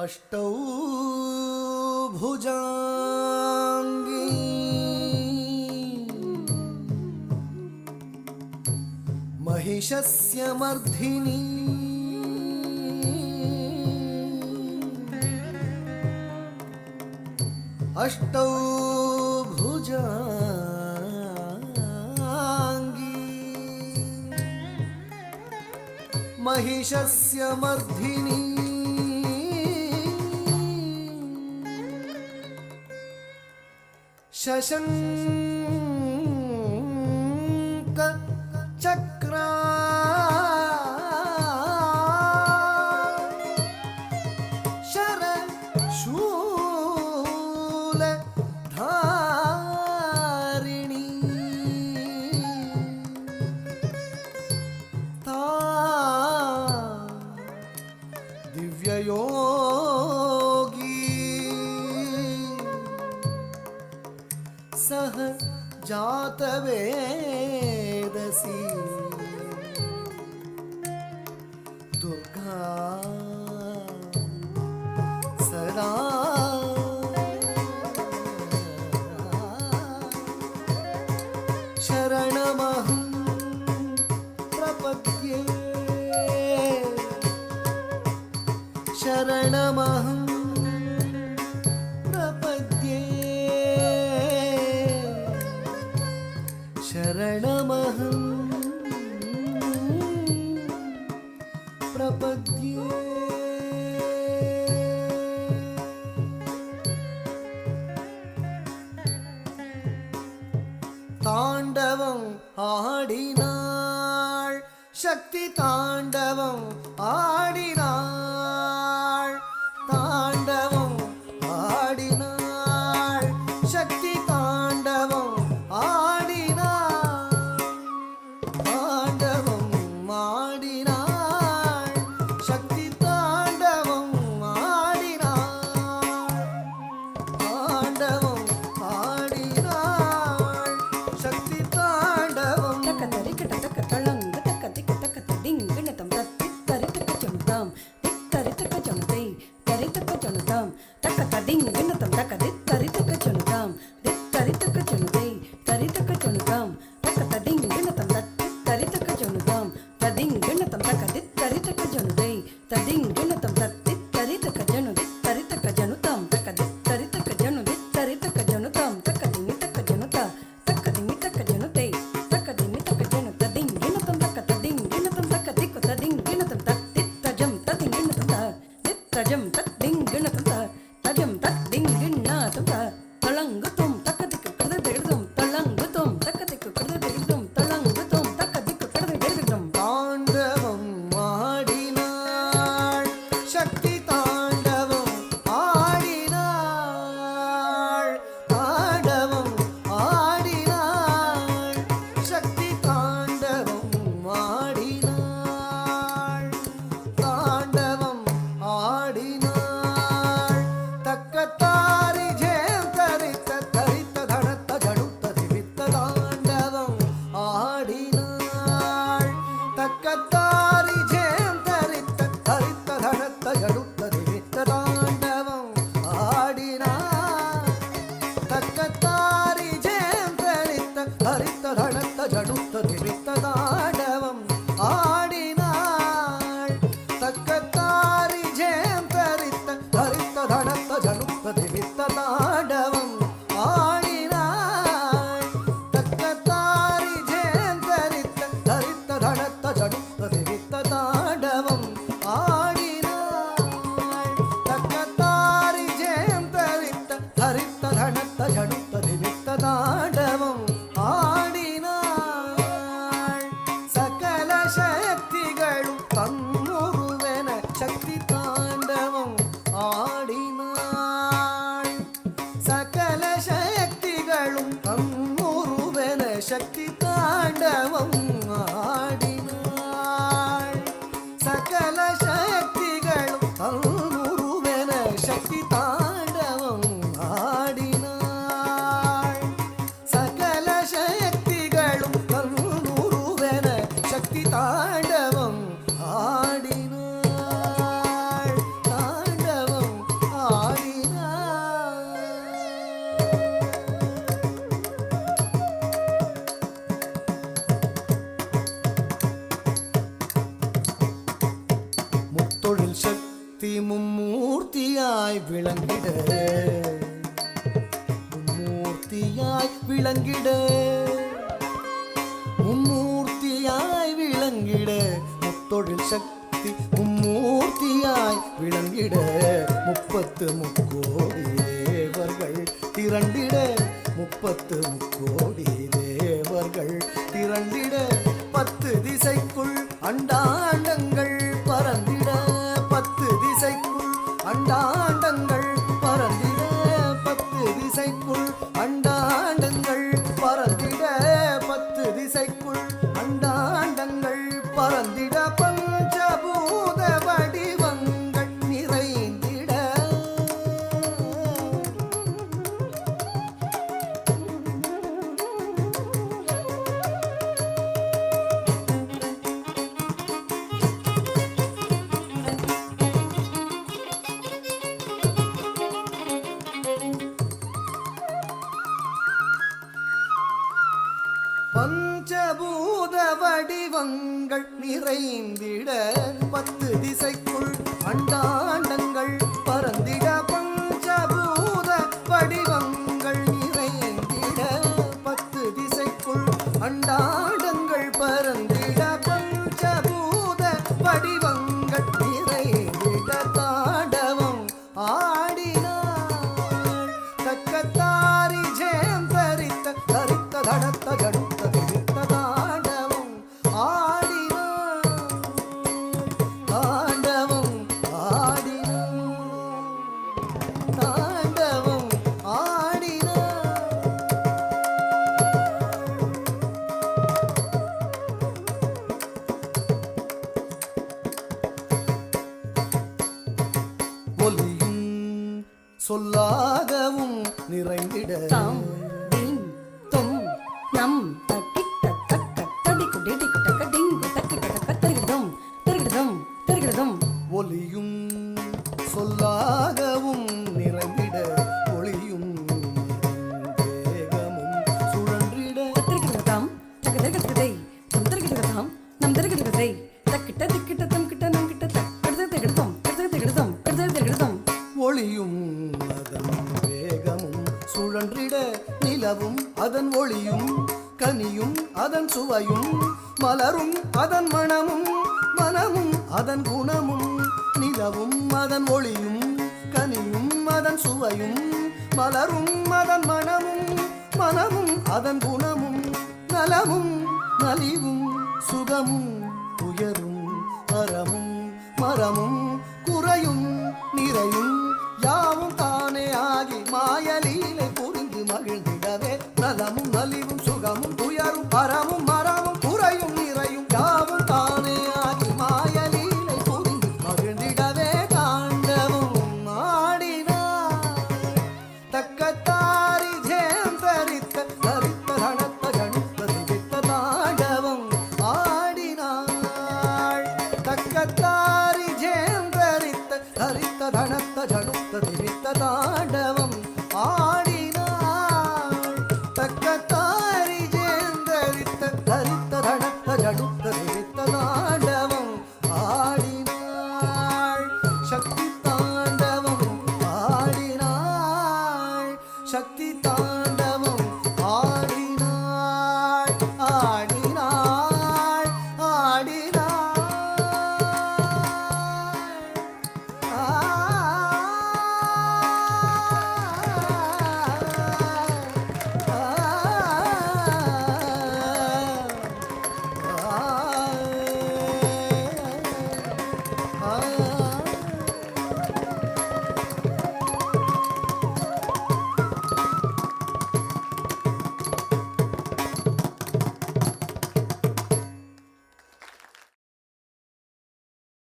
अष्टौ भुजाङ्गी महिषस्य मर्धिनी अष्टौ भुजाङ्गी महिषस्य मर्धिनी शशंक चक्रा शरशूल धारिणी ता दिव्ययोगी सह जातवेदसी दुर्गा सदा शरणमहं प्रपद्ये शरणमहं शरणमहं प्रपद्ये ताण्डवं आडिनाळ शक्ति ताण्डवं आडिनाळ ताण्डवं आडिनाळ शक्ति ताण्डवं சக்தி மும்மூர்த்தியாய் விளங்கிட மும்மூர்த்தியாய் விளங்கிட மும்மூர்த்தியாய் விளங்கிட முத்தொழில் சக்தி மும்மூர்த்தியாய் விளங்கிட 30 முக்கோடி தேவர்கள் திரண்டிட 30 முக்கோடி தேவர்கள் திரண்டிட 10 திசைக்குள் அண்டாண்டங்கள் பறந்திட 10 திசைக்குள் அண்டாண்டங்கள் பறந்திட 10 திசைக்குள் அண்டாண்டங்கள் பறந்திட 10 திசைக்குள் அண்டாண்டங்கள் பறந்திட பஞ்சபூத வடிவங்கள் நிறைந்திட பஞ்சபூத வடிவங்கள் நிறைந்திட 10 திசைக்குள் அண்டாண்டங்கள் பறந்திட பஞ்சபூத வடிவங்கள் நிறைந்திட 10 திசைக்குள் அண்டாண்டங்கள் பறந்திட பஞ்சபூத வடிவங்கள் நிறைந்திட தாண்டவம் ஆடினார் தக்கத்தாரி ஜெயம் தரித்த தரித்த தடத்த ஜடுத்த தாண்டவம் ஆடினார் தாண்டவம் ஆடினார் தாண்டவம் ஆடினார் ஒலியும் சொல்லாகவும் நிறைந்திட தாம் தீம் தும் நம் தக்கிட்ட தக்க தடிக்கு டிடிக்கு டக்க டிங்கு தக்கிட்ட டக்க தருகிறதும் தருகிறதும் தருகிறதும் ஒலியும் சொல்லாகவும் நிறைந்திட ஒளியும் வேகமும் சுழன்றிட தருகிறதாம் தக்க தருகிறதை தம் தருகிறதாம் நம் தருகிறதை தக்கிட்ட திக்கிட்ட தம் கிட்ட நம் கிட்ட தக்கடுத தருகிறதும் கடுத தருகிறதும் கடுத தருகிறதும் ஒளியும் அதன் வேகமும் சுழன்றிட நிலவும் அதன் ஒளியும் கனியும் அதன் சுவையும் மலரும் அதன் மணமும் மனமும் அதன் குணமும் நிலவும் அதன் ஒளியும் கனியும் அதன் சுவையும் மலரும் அதன் மணமும் மனமும் அதன் குணமும் நலமும் நலிவும் சுகமும் உயரும் அறமும் மரமும் குறையும் நிறையும் யாவும் தானே ஆகி மாயலீலை புரிந்து மகிழ்ந்திடவே நலமும் நலிவும் சுகமும் உயரும் அறமும்